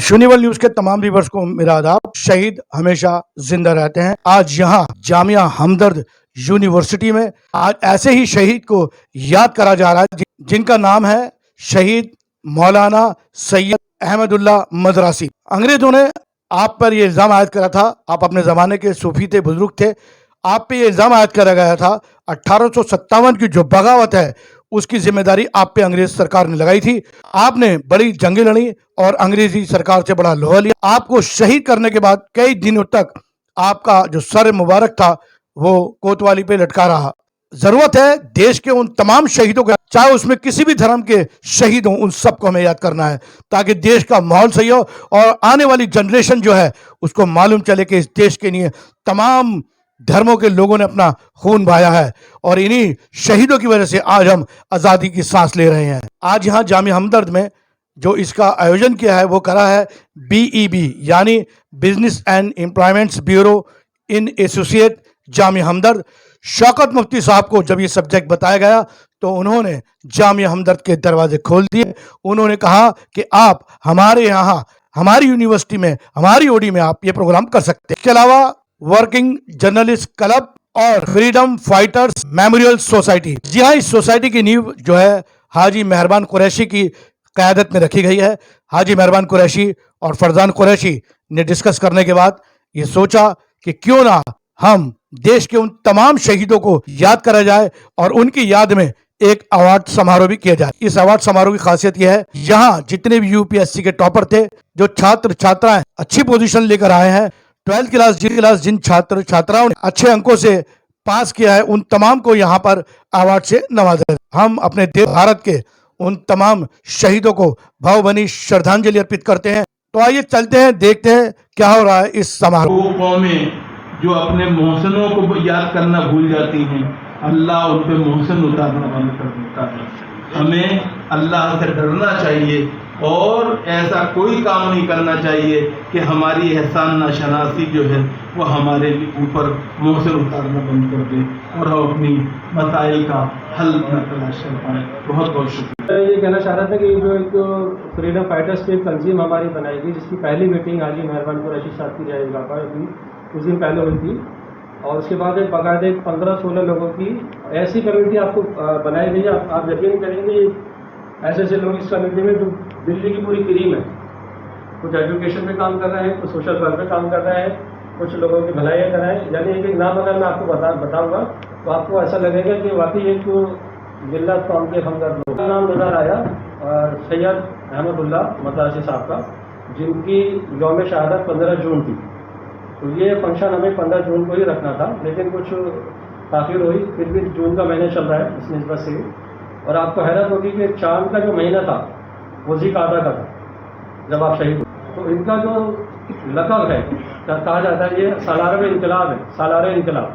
Universal news के तमाम viewers को मेरा आदाब। शहीद हमेशा जिंदा रहते हैं। आज यहाँ जामिया हमदर्द यूनिवर्सिटी में आज ऐसे ही शहीद को याद करा जा रहा है जिनका नाम है शहीद मौलाना सैयद अहमदुल्ला मदरासी। अंग्रेजों ने आप पर यह इल्जाम आयद करा था, आप अपने जमाने के सूफी थे, बुजुर्ग थे, आप पे यह इल्जाम आयद करा गया था 1857 की जो बगावत है उसकी जिम्मेदारी आप पे अंग्रेज सरकार ने लगाई थी। आपने बड़ी जंगें लड़ी और अंग्रेजी सरकार से बड़ा लोहा लिया। आपको शहीद करने के बाद कई दिनों तक आपका जो सर मुबारक था वो कोतवाली पे लटका रहा। जरूरत है देश के उन तमाम शहीदों का, चाहे उसमें किसी भी धर्म के शहीद हों, उन सबको हमें याद करना है ताकि देश का माहौल सही हो और आने वाली जनरेशन जो है उसको मालूम चले कि इस देश के लिए तमाम धर्मों के लोगों ने अपना खून बहाया है और इन्हीं शहीदों की वजह से आज हम आज़ादी की सांस ले रहे हैं। आज यहाँ जामिया हमदर्द में जो इसका आयोजन किया है वो करा है BEB यानी business and employments bureau in associate Jamia Hamdard. Shaukat Mufti साहब को जब ये सब्जेक्ट बताया गया तो उन्होंने जामिया हमदर्द के दरवाजे खोल दिए। उन्होंने कहा कि आप हमारे यहाँ हमारी यूनिवर्सिटी में हमारी ओडी में आप ये प्रोग्राम कर सकते हैं। इसके अलावा वर्किंग जर्नलिस्ट क्लब और फ्रीडम फाइटर्स मेमोरियल सोसाइटी, जी हाँ, इस सोसाइटी की नींव जो है हाजी मेहरबान कुरैशी की क़यादत में रखी गई है। हाजी मेहरबान कुरैशी और फरजान कुरैशी ने डिस्कस करने के बाद ये सोचा कि क्यों ना हम देश के उन तमाम शहीदों को याद करा जाए और उनकी याद में एक अवार्ड समारोह भी किया जाए। इस अवार्ड समारोह की खासियत यह है, यहाँ जितने भी UPSC के टॉपर थे, जो छात्र छात्राएं अच्छी पोजीशन लेकर आए हैं, 12th क्लास जिन छात्र छात्राओं ने अच्छे अंकों से पास किया है, उन तमाम को यहाँ पर अवार्ड से नवाजा। हम अपने देश भारत के उन तमाम शहीदों को भावभीनी श्रद्धांजलि अर्पित करते हैं। तो आइए चलते हैं, देखते हैं क्या हो रहा है इस समारोह। वो कौमें जो अपने मोहसिनों को याद करना भूल जाती हैं, अल्लाह उन पे मोहसिन उतारना बंद कर देता है। हमें अल्लाह से डरना चाहिए और ऐसा कोई काम नहीं करना चाहिए कि हमारी एहसान नाशनासी जो है वो हमारे ऊपर मोहसिन उतारना बंद कर दे और हम अपनी मसाइल का हल न तलाश कर पाएँ। बहुत बहुत शुक्रिया। ये कहना चाह रहा था कि जो एक फ्रीडम फाइटर्स की तंजीम हमारी बनाएगी जिसकी पहली मीटिंग हाजी मेहरबान कुरैशी साहब की जाएगा अभी कुछ दिन पहले हुई थी और उसके बाद एक बाकायदा 15-16 लोगों की ऐसी कमेटी आपको बनाई गई है। आप यकीन करेंगे ऐसे ऐसे लोग इस कमेटी में जो दिल्ली की पूरी क्रीम है, कुछ एजुकेशन पे काम कर रहे हैं, कुछ सोशल वर्क पे काम कर रहे हैं, कुछ लोगों की भलाई कर रहे हैं। यानी एक नाम अगर मैं आपको बताऊंगा तो आपको ऐसा लगेगा कि वाकई एक मिल्लत कौम के हमदर्द लोग। नाम नजर आया सैयद अहमदुल्ला मदरासी साहब का, जिनकी यौम शहादत 15 जून थी। तो ये फंक्शन हमें 15 जून को ही रखना था, लेकिन कुछ ताख़ीर हुई, फिर भी जून का महीना चल रहा है इस निस्बत से। और आपको हैरत होगी कि चांद का जो महीना था वो ज़िक़ादा का था जब आप शहीद हुए। तो इनका जो लक़ब है कहा जाता है ये सालार इनकलाब है, सालार इनकलाब।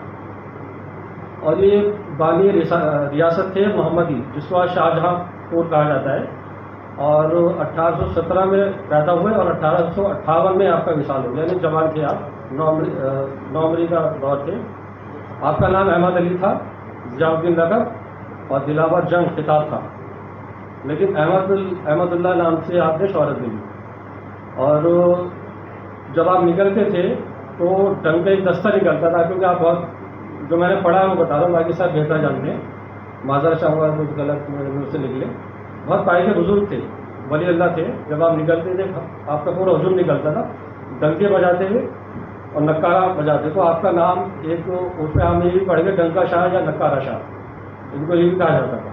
और ये बानी रियासत थे मोहम्मदी, जिसको आज शाहजहाँपुर कहा जाता है। और 1817 में पैदा हुए और 1858 में आपका विशाल हो गया, यानी जवान थे आप, नौमरी का दौर थे। आपका नाम अहमद अली था, ज़ियाउद्दीन लक़ब और दिलावर जंग खिताब था, लेकिन अहमदुल्ला नाम से आपने शोहरत मिली। और जब आप निकलते थे तो ढंग का एक दस्ता निकलता था, क्योंकि आप बहुत, जो मैंने पढ़ा है वो बता रहा हूँ, बाकी सब बेहतर जानते हैं, माजरा चाहूँगा कुछ गलत मुझसे निकले। बहुत पाए के बुजुर्ग थे, वली अल्लाह थे। जब आप निकलते थे आपका पूरा हुजूम निकलता था, डंके बजाते हुए और नक्कारा बजाते। तो आपका नाम एक उसमें हम ये भी पढ़ गए, डंका शाह या नक्कारा शाह, इनको ये भी कहा जाता था।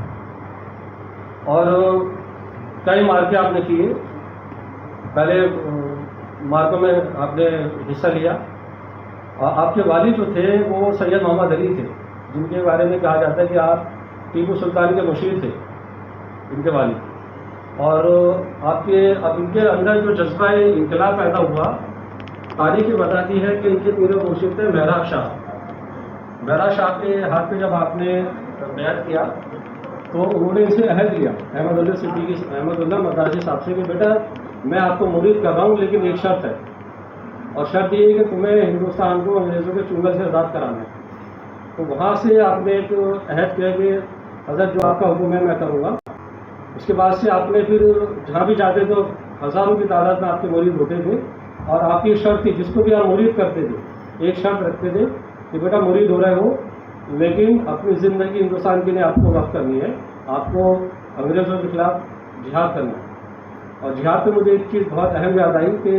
और कई मार्के आपने किए, पहले मार्कों में आपने हिस्सा लिया। और आपके वालिद जो थे वो सैयद मोहम्मद अली थे, जिनके बारे में कहा जाता है कि आप टीपू सुल्तान के मुशीर थे, इनके वालिद। और आपके अब इनके अंदर जो जज्बा इनकलाब पैदा हुआ, तारीख ये बताती है कि इनके पूरे मुर्शिद थे महराब शाह। महराब शाह के हाथ पे जब आपने बैत किया तो उन्होंने इनसे अहद लिया अहमदुल्लाह मद्रासी साहब से कि बेटा मैं आपको मुरीद कर रहा हूँ, लेकिन एक शर्त है, और शर्त ये है कि तुम्हें हिंदुस्तान को अंग्रेज़ों के चुंगल से आज़ाद कराना है। तो वहाँ से आपने एक अहद किया कि हज़रत जो आपका हुक्म है मैं करूँगा। उसके बाद से आपने फिर जहाँ भी जाते तो हज़ारों की तादाद में आपके मुरीद होते थे, और आपकी शर्त थी, जिसको भी आप मुरीद करते थे एक शर्त रखते थे कि बेटा मुरीद हो रहे हो, लेकिन अपनी ज़िंदगी हिंदुस्तान के लिए आपको वक़्फ करनी है, आपको अंग्रेज़ों के ख़िलाफ़ जिहाद करना है। और जिहाद पे मुझे एक चीज़ बहुत अहम याद आई कि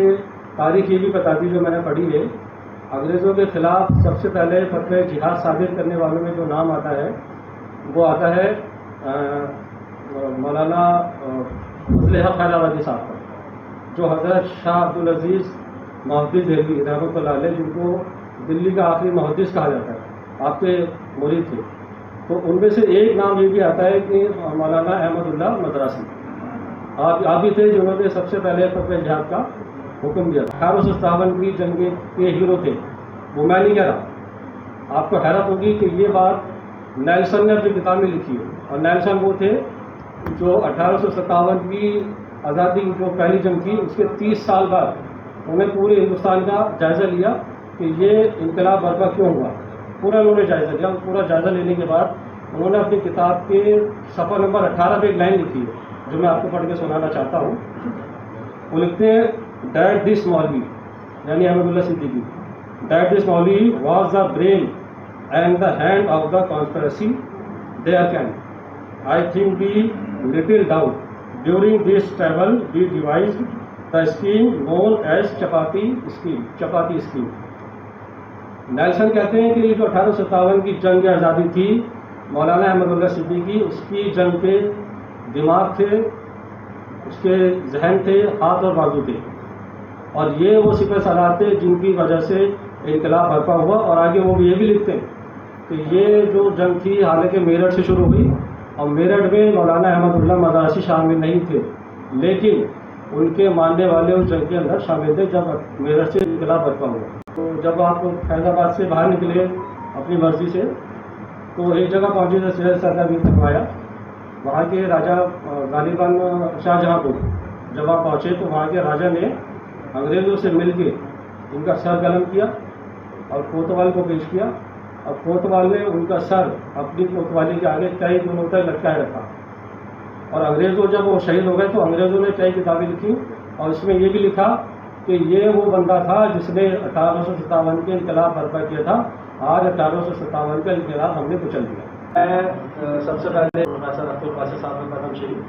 तारीख़ ये भी बताती जो मैंने पढ़ी है, अंग्रेज़ों के ख़िलाफ़ सबसे पहले फतवा जिहाद साबित करने वालों में जो नाम आता है वो आता है मौलाना फजल हक हैदराबादी साहब का, जो हज़रत शाह अब्दुल अज़ीज़ मुहद्दिस दिल्ली रहमतुल्लाह अलैह, जिनको दिल्ली का आखिरी मुहद्दिस कहा जाता है, आपके मुरीद थे। तो उनमें से एक नाम ये भी आता है कि मौलाना अहमदुल्लाह मद्रासी आप भी थे जिन्होंने सबसे पहले फतवा जिहाद का हुक्म दिया था। 1857 की जंग के हीरो थे वो, मैं नहीं कह रहा। आपको हैरत होगी कि ये बात नेल्सन ने अपनी किताब में लिखी है, और नेल्सन वो थे जो 1857 की आज़ादी जो पहली जंग थी उसके 30 साल बाद उन्हें पूरे हिंदुस्तान का जायज़ा लिया कि ये इनकलाब बर्पा क्यों हुआ। पूरा उन्होंने जायज़ा लिया, पूरा जायज़ा लेने के बाद उन्होंने अपनी किताब के सफ़ा नंबर 18 पे एक लाइन लिखी है जो मैं आपको पढ़ के सुनाना चाहता हूँ। वो लिखते हैं, डैट दिस मौलवी यानी अहमदुल्ला सिद्दीकी, डैट दिस मौलवी was the brain and the hand of the conspiracy there can I think be little doubt during this travel we devised the scheme known as chapati scheme. Nelson कहते हैं कि जो 1857 की जंग आज़ादी थी, मौलाना अहमदुल्ला सिद्दीकी उसकी जंग पे दिमाग थे, उसके जहन थे, हाथ और बाजू थे, और ये वो सिपह सालार थे जिनकी वजह से इनकलाब बर्पा हुआ। और आगे वो ये भी लिखते हैं कि ये जो जंग थी हालांकि मेरठ से शुरू हुई, और मेरठ में मौलाना अहमदुल्लाह मद्रासी शामिल नहीं थे, लेकिन उनके मानने वाले उस जंग के अंदर शामिल थे जब मेरठ से इनकलाब बर्पा हुआ। तो जब आप फैज़ाबाद से बाहर निकले अपनी मर्ज़ी से, तो एक जगह पहुँचे तो शहर सरदार भी करवाया, वहाँ के राजा गालिबान शाहजहाँपुर जब आप पहुँचे तो वहाँ के राजा ने अंग्रेज़ों से मिल के उनका सर कलम किया और कोतवाल को पेश किया, और कोतवाल ने उनका सर अपनी कोतवाली के आगे कई दिनों तक लटकाए रखा। और अंग्रेज़ों जब वो शहीद हो गए तो अंग्रेज़ों ने कई किताबें लिखी, और इसमें ये भी लिखा कि ये वो बंदा था जिसने 1857 के इनकलाब बर्पा किया था। आज 1857 का इनकलाब हमने कुचल दिया। मैं सबसे पहले प्रोफेसर अब्दुल बासित साहब के कदम शरीफ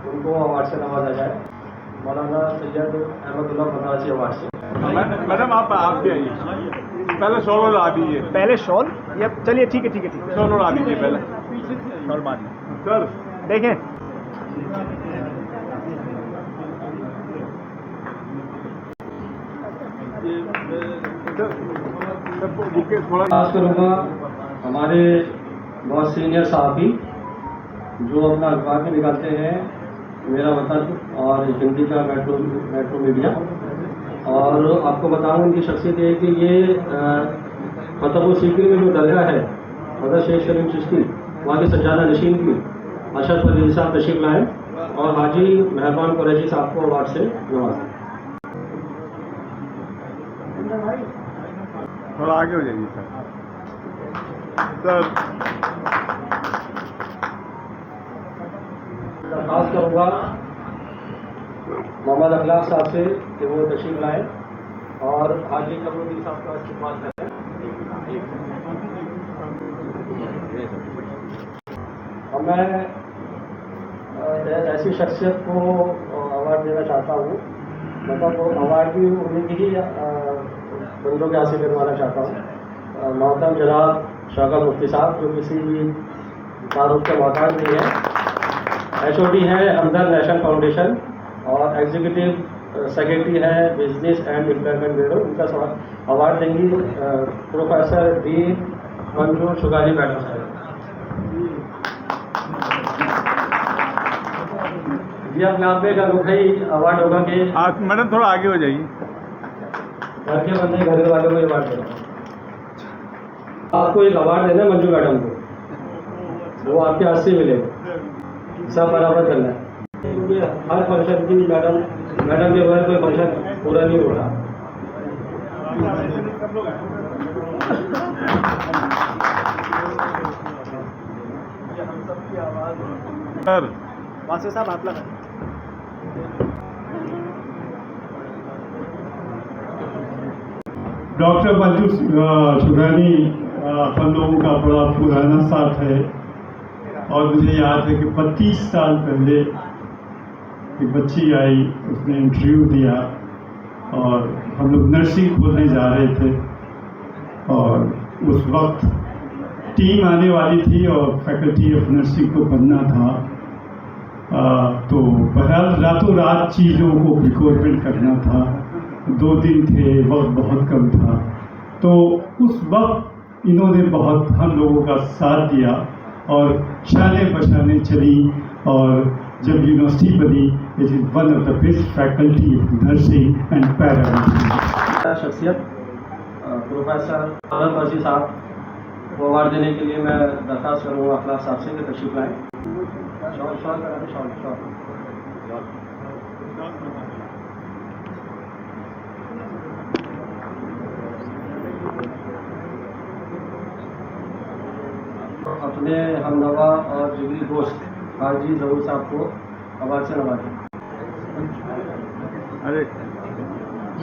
उनको अवार्ड से नवाजा जाए, मौलाना सैयद अहमदुल्लाह मद्रासी अवार्ड से। मैडम आप भी आइए, पहले शॉल ला दीजिए, पहले शॉल या चलिए ठीक है शॉल ला दीजिए पहले शॉल बाद में सर। देखें खास करूँगा हमारे बहुत सीनियर साहबी जो अपना अखबार में निकालते हैं, मेरा वतन और हिंदी का मेट्रो मीडिया। और आपको बताऊं उनकी शख्सियत है कि ये फतह सीकरी में जो दरगाह है हज़रत शेख शरीफ चिश्ती, वहाँ के सज्जादा नशीन की अशरफ अली साहब तशरीफ लाए और हाजी मेहरबान कुरैशी साहब को अवार्ड से नवाजा। थोड़ा आगे हो जाइए सर। दरख्वास्त करूँगा मोहम्मद अखलाक साहब से कि वो तशरीफ लाएँ और हाजी कमरुद्दीन साहब का इस्तेमाल करें। और मैं ऐसी शख्सियत को अवार्ड देना चाहता हूँ, मतलब वो अवार्ड भी उन्हीं की ही बंदों के हासिल करवाना चाहता हूँ। मोहतरम जनाब शागल मुफ्ती साहब, जो किसी भी तारुफ के मोहताज नहीं है, HOD है हमदर्द नेशनल फाउंडेशन और एग्जीक्यूटिव सेक्रेटरी है बिजनेस एंड एम्प्लॉयमेंट ब्यूरो। उनका अवार्ड देंगी प्रोफेसर डी मंजूर शुगारी मैडम साहब। जी अपने आप में एक अनोखा ही अवार्ड होगा कि आप मैडम थोड़ा आगे हो जाइए। घर के बंदे घर वालों को अवार्ड देना, आपको एक अवार्ड देना मंजू मैडम को, वो आपके हाथ से मिलेगा। सब बराबर करना है, क्योंकि हर फंक्शन की मैडम के बगैर कोई फंक्शन पूरा नहीं हो रहा। वासे साहब आप लगा डॉक्टर मंजू सुरानी अपन लोगों का बड़ा पुराना साथ है और मुझे याद है कि 25 साल पहले एक बच्ची आई, उसने इंटरव्यू दिया और हम लोग नर्सिंग खोलने जा रहे थे और उस वक्त टीम आने वाली थी और फैकल्टी ऑफ नर्सिंग को बनना था। तो बहरहाल रातों रात चीज़ों को रिक्वायरमेंट करना था, 2 दिन थे, वक्त बहुत कम था। तो उस वक्त इन्होंने बहुत हम लोगों का साथ दिया और शाने बशाने चली और जब यूनिवर्सिटी बनी, it is one of the best faculty of nursing and paramedicine. शख्सियत प्रोफेसर आनंद फर्जी साहब को अवार्ड देने के लिए मैं दरख्वास्त करूँगा अखलाक साहब से कि तशरीफ लाएँ। अपने हमनवा और जिगरी दोस्त हाजी जहूर साहब को अवार्ड से नवाजें। अरे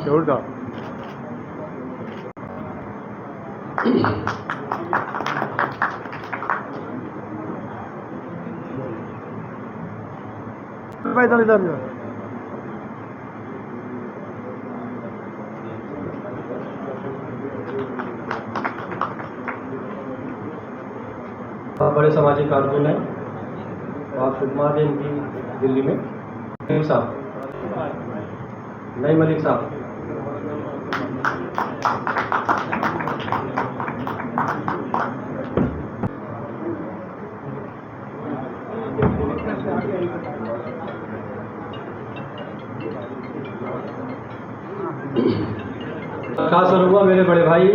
जरूर दो इधर इधर बड़े सामाजिक कारकुन हैं और खिदमत इनकी दिल्ली में। नईम साहब, नईम मलिक साहब, खास करूँगा मेरे बड़े भाई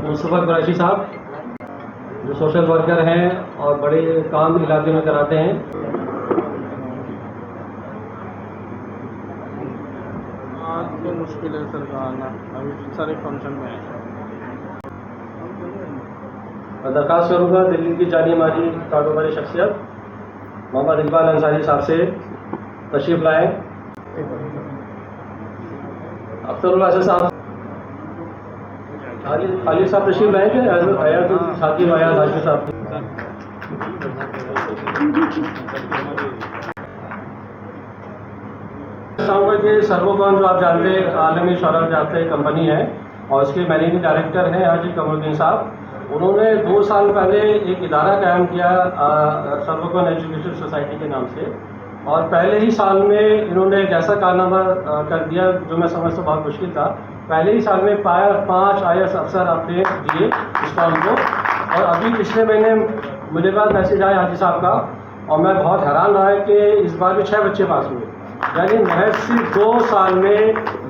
मुस्तफ़ा कुरैशी साहब जो सोशल वर्कर हैं और बड़े काम इलाके में कराते हैं। आज तो मुश्किल है सर का आना, अभी सारे फंक्शन में है। मैं दरख्वास्त करूँगा दिल्ली की जानी मानी कारोबारी शख्सियत मोहम्मद इकबाल अंसारी साहब से तशरीफ लाएँ। अख्तरुल्लाह साहब, खालिद साहब तशरीफ लाएँ थे, आया तो साथी आया हाजी साहब। के सर्वोबन जो आप जानते हैं आलमी शोहरत जानते हैं कंपनी है और उसके मैनेजिंग डायरेक्टर हैं हाजी कमरुद्दीन साहब। उन्होंने 2 साल पहले एक इदारा कायम किया सर्वोबन एजुकेशन सोसाइटी के नाम से और पहले ही साल में इन्होंने एक ऐसा कारनामा कर दिया जो मैं समझता बहुत मुश्किल था। पहले ही साल में 5 IAS अफसर आपने दिए इस फॉर्म को और अभी पिछले महीने मुझे पास मैसेज आया हाजी साहब का और मैं बहुत हैरान रहा है कि इस बार भी 6 बच्चे पास हुए, यानी महज सिर्फ 2 साल में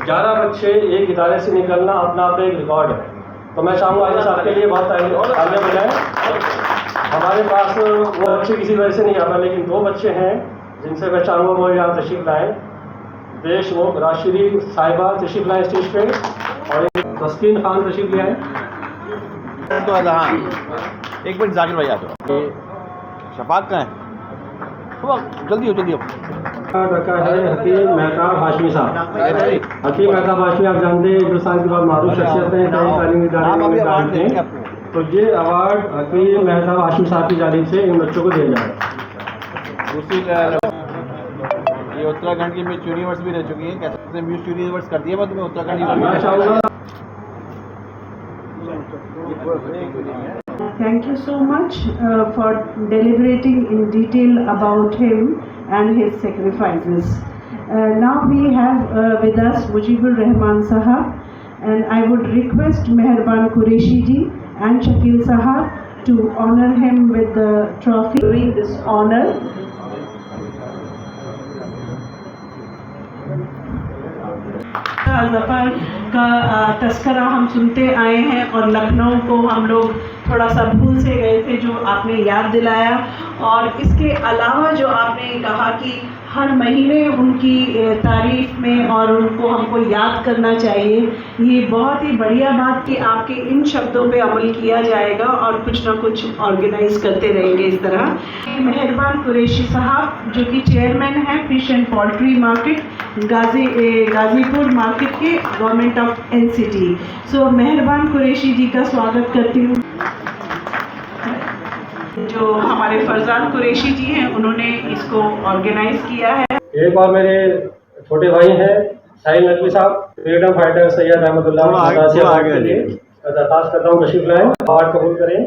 11 बच्चे एक इदारे से निकलना अपना आप एक रिकॉर्ड है। तो मैं चाहूँगा हाजी साहब के लिए बहुत आगे बढ़ाएँ। हमारे पास वो बच्चे किसी वजह से नहीं आ पाए, लेकिन 2 बच्चे हैं जिनसे मैं चाहूँगा वो यहाँ तशरीफ लाएँ। देश वो राशिदी साहिबा तशरीफ लाएँ स्टेज पे और तस्कीन खान तशरीफ ले आए। तो हाँ, एक मिनट जाकिर भाई आ जाओ। शफाक कहाँ है? जल्दी हो। रखा है हकीम मेहताब हाशमी साहब। हकीम मेहताब हाशमी आप जानते हैं हिंदुस्तान की बहुत मारूफ शख्सियत हैं, तालीमी इदारे में काम हैं। तो ये अवार्ड हकीम मेहताब हाशमी साहब की जानिब से इन बच्चों को दिया जाएगा। दूसरी ये उत्तराखंड की मिस यूनिवर्स भी रह चुकी है, कैसे मिस यूनिवर्स कर दिया तुम्हें उत्तराखंड। मैं चाहूँगा Thank you so much for deliberating in detail about him and his sacrifices. Now we have with us Mujibur Rahman Sahab, and I would request Meherban Qureshi ji and Shakil Sahab to honor him with the trophy. Doing this honor, Zafar का तस्करा हम सुनते आए हैं और लखनऊ को हम लोग थोड़ा सा भूल से गए थे, जो आपने याद दिलाया और इसके अलावा जो आपने कहा कि हर महीने उनकी तारीफ में और उनको हमको याद करना चाहिए, ये बहुत ही बढ़िया बात कि आपके इन शब्दों पे अमल किया जाएगा और कुछ ना कुछ ऑर्गेनाइज करते रहेंगे इस तरह। मेहरबान कुरैशी साहब जो कि चेयरमैन हैं fish and poultry market Ghazipur market के गवर्नमेंट ऑफ एनसीटी। सो मेहरबान कुरैशी जी का स्वागत करती हूँ। जो हमारे फरजान कुरैशी जी हैं उन्होंने इसको ऑर्गेनाइज किया है। एक बार मेरे छोटे भाई हैं साहिल नकवी साहब, फ्रीडम फाइटर सैयद अहमदुल्लाह के लिए दरखास्त करता हूँ तशरीफ लाएं, अवार्ड कबूल करें।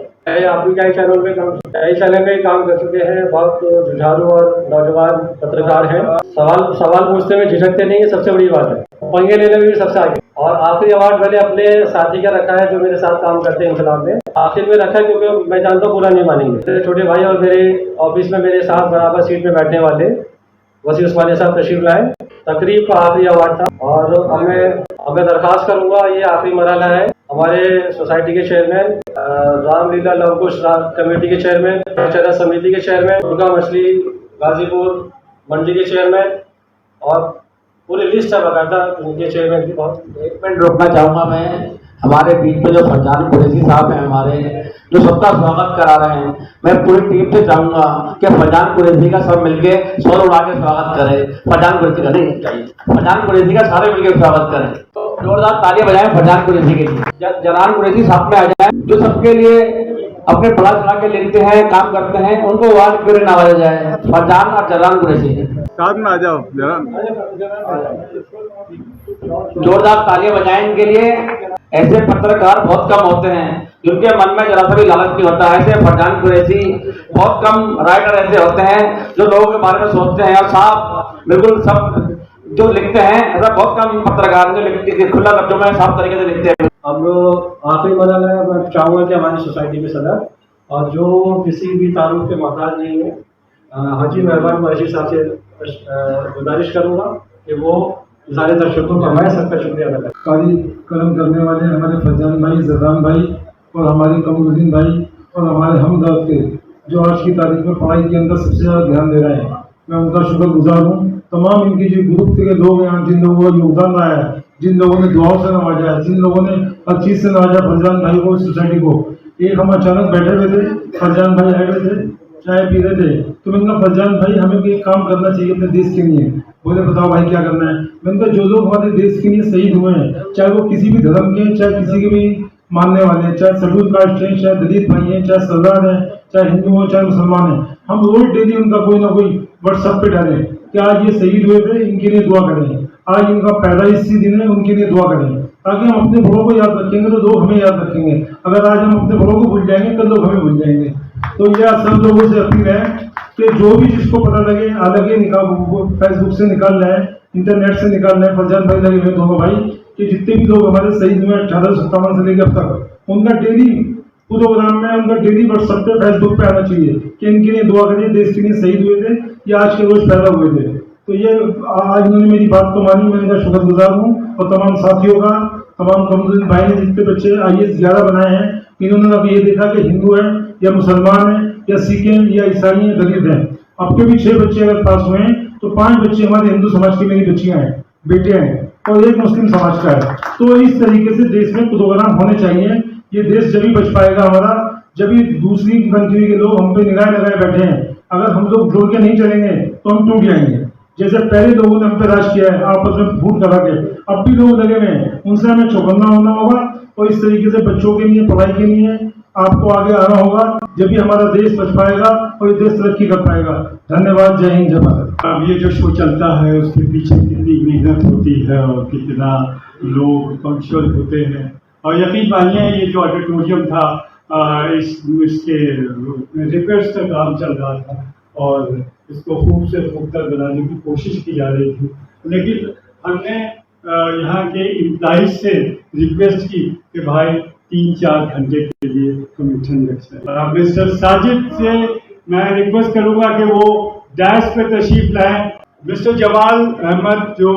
आप भी कई चैनल में काम कर चुके हैं, बहुत जुझारू और नौजवान पत्रकार हैं। सवाल पूछते में झिझकते नहीं है, सबसे बड़ी बात है। पंगे लेने में भी सबसे आगे। और आखिरी अवार्ड मैंने अपने साथी का रखा है जो मेरे साथ काम करते हैं इंकलाब में। आखिर में रखा क्योंकि मैं जानता हूँ पूरा नहीं मानेंगे। मेरे छोटे भाई और मेरे ऑफिस में मेरे साथ बराबर सीट में बैठने वाले वसी उस्मानिया साहब तशरीफ लाए। तकरीब का आखिरी अवार्ड था और अब मैं दरखास्त करूंगा, ये आखिरी मरहला है। हमारे सोसाइटी के चेयरमैन, रामलीला लवकुश कमेटी के चेयरमैन, चरस समिति के चेयरमैन, दुर्गा मछली गाजीपुर मंडी के चेयरमैन और पूरी लिस्ट है बकायदा उनके चेयरमैन की। बहुत एक मिनट रोकना चाहूँगा मैं। हमारे बीच में जो फरजान कुरैशी साहब हैं हमारे, जो सबका स्वागत करा रहे हैं, मैं पूरी टीम से चाहूँगा कि फरजान कुरैशी का सब मिलके सौर उड़ा के स्वागत करें। फरजान कुरैशी का नहीं चाहिए, फरजान कुरैशी का सारे मिलके स्वागत करें। तो जोरदार तालियां बजाएं फरजान कुरैशी के लिए। जनान कुरैशी साथ में आ जाए, जो सबके लिए अपने बड़ा चढ़ा के लिखते हैं, काम करते हैं, उनको अवार्ड फिर नवाजा जाए। फरजान और जनान कुरैशी साथ में आ जाओ जनान। जोरदार तालियां बजाएं इनके लिए। ऐसे पत्रकार बहुत कम होते हैं जिनके मन में जरा सा भी लालच नहीं होता। ऐसे फरजान कुरैशी बहुत कम राइटर ऐसे होते हैं जो लोगों के बारे में सोचते हैं और साफ बिल्कुल सब जो लिखते हैं। ऐसा बहुत कम पत्रकार जो लिखते खुला लफ्जों में साफ तरीके से लिखते हैं। अब आखिरी मरहला है, मैं चाहूँगा कि हमारी सोसाइटी के सदर और जो किसी भी तारुफ के मोहताज नहीं है, हाजी मेहरबान कुरैशी साहब से गुजारिश करूँगा कि वो सारे दर्शकों का मैं सबका शुक्रिया अदा करें। कारी कलम करने वाले हमारे फरजान भाई, जदान भाई और हमारे कमरुद्दीन भाई और हमारे हमदर्द के जो आज की तारीख में पढ़ाई के अंदर सबसे ज़्यादा ध्यान दे रहे हैं, मैं उनका शुक्रगुजार हूँ। तमाम इनकी जो ग्रुप के लोग हैं, जिन लोगों का योगदान रहा है, जिन लोगों ने दुआओं से नवाजा है, जिन लोगों ने हर चीज़ से नवाजा फरजान भाई को, सोसाइटी को। एक हम अचानक बैठे हुए थे, फरजान भाई आए हुए थे, चाय पी रहे थे, तो मैंने कहा फरजान भाई हमें एक काम करना चाहिए अपने देश के लिए। बोले बताओ भाई क्या करना है। मैंने कहा जो लोग हमारे देश के लिए शहीद हुए हैं, चाहे वो किसी भी धर्म के हैं, चाहे किसी के भी मानने वाले हैं, चाहे शेड्यूल कास्ट हैं, चाहे दलित भाई हैं, चाहे सरदार हैं, चाहे हिंदू हो, चाहे मुसलमान हैं, हम रोज डेली उनका कोई ना कोई व्हाट्सएप पे डालें कि आज ये शहीद हुए थे, इनके लिए दुआ करें। आज इनका पैदाइशी दिन है, उनके लिए दुआ करें, ताकि हम अपने बड़ों को याद रखेंगे तो लोग हमें याद रखेंगे। अगर आज हम अपने बड़ों को भूल जाएंगे कल लोग हमें भूल जाएंगे। तो यह सब लोगों से अपील है कि जो भी जिसको पता लगे, अलग निकाल, फेसबुक से निकाल रहे हैं, इंटरनेट से निकाल रहे हैं, फरजान भाई लगे हुए दोनों भाई, कि जितने भी लोग हमारे शहीद हुए 1857 से लेकर अब तक, उनका डेली प्रोग्राम में, उनका डेली व्हाट्सएप पे, फेसबुक पे आना चाहिए कि इनके लिए दुआ करिए, देश के लिए शहीद हुए थे या आज के रोज पैदा हुए थे। तो ये आज उन्होंने मेरी बात को मानी, मैं इनका शुक्रगुजार हूँ। और तमाम साथियों का, तमाम कमरुद्दीन भाई ने जितने बच्चे IAS 11 बनाए हैं, इन्होंने अब ये देखा कि हिंदू है या मुसलमान है या सिख हैं या ईसाई हैं, दलित हैं। अब के भी 6 बच्चे अगर पास हुए हैं तो 5 बच्चे हमारे हिंदू समाज की मेरी बच्चियां हैं, बेटे हैं, और 1 मुस्लिम समाज का है। तो इस तरीके से देश में प्रोग्राम होने चाहिए। ये देश जब ही बच पाएगा हमारा, जब ही दूसरी कंट्री के लोग हम पे निगाह लगाए बैठे हैं। अगर हम लोग जुड़ के नहीं चलेंगे तो हम टूट जाएंगे। जैसे पहले लोगों ने हम पे राज किया है आपस में फूट करा के, अब भी लोग लगे हुए हैं, उनसे हमें चौकन्ना होना होगा। और इस तरीके से बच्चों के लिए, पढ़ाई के लिए आपको आगे आना होगा, जब भी हमारा देश बच पाएगा और ये देश तरक्की कर पाएगा। धन्यवाद। जय हिंद, जय भारत। अब ये जो शो चलता है उसके पीछे कितनी मेहनत होती है और कितना लोग पंक्चुअल होते हैं। और यकीन मानिए ये जो ऑडिटोरियम था, इसके रिपेयर्स का काम चल रहा था और इसको खूब से खूबतर बनाने की कोशिश की जा रही थी। लेकिन हमने यहाँ के एम्प्लॉइज से रिक्वेस्ट की कि भाई 3-4 घंटे के लिए कमीशन रखें। मिस्टर साजिद से मैं रिक्वेस्ट करूँगा कि वो डैश पे तशरीफ लाएं। मिस्टर जमाल अहमद जो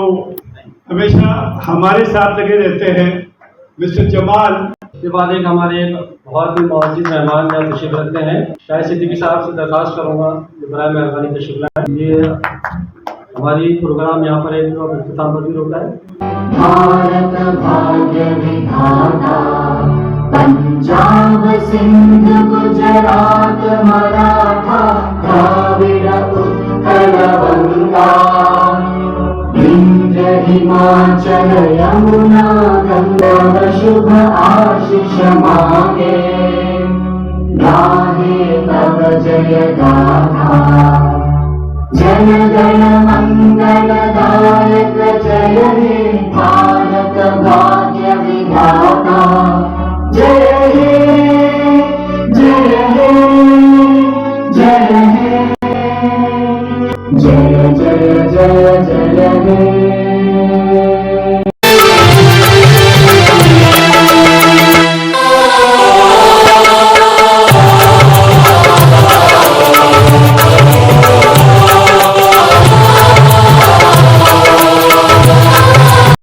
हमेशा हमारे साथ लगे रहते हैं, मिस्टर जमाल उसके बाद एक हमारे बहुत ही मौजूद मेहमान यहाँ तशरीफ रखते हैं। शायद सिद्दीकी साहब से दरख्वास्त करूँगा बराए मेहरबानी तशरीफ लाएं। ये हमारी प्रोग्राम यहाँ पर एक इख्तिताम पजीर होता है। भारत भाग्य विधाता पंजाब सिंध गुजरात मराठा द्राविड़ उत्कल गंगा विंध्य हिमाचल यमुना गंगा शुभ आशीष मांगे गाहे तब जय गाथा जन गण मंगलदायक जय हे भारत भाग्य विधाता जय हे जय हे जय हे जय जय जय जय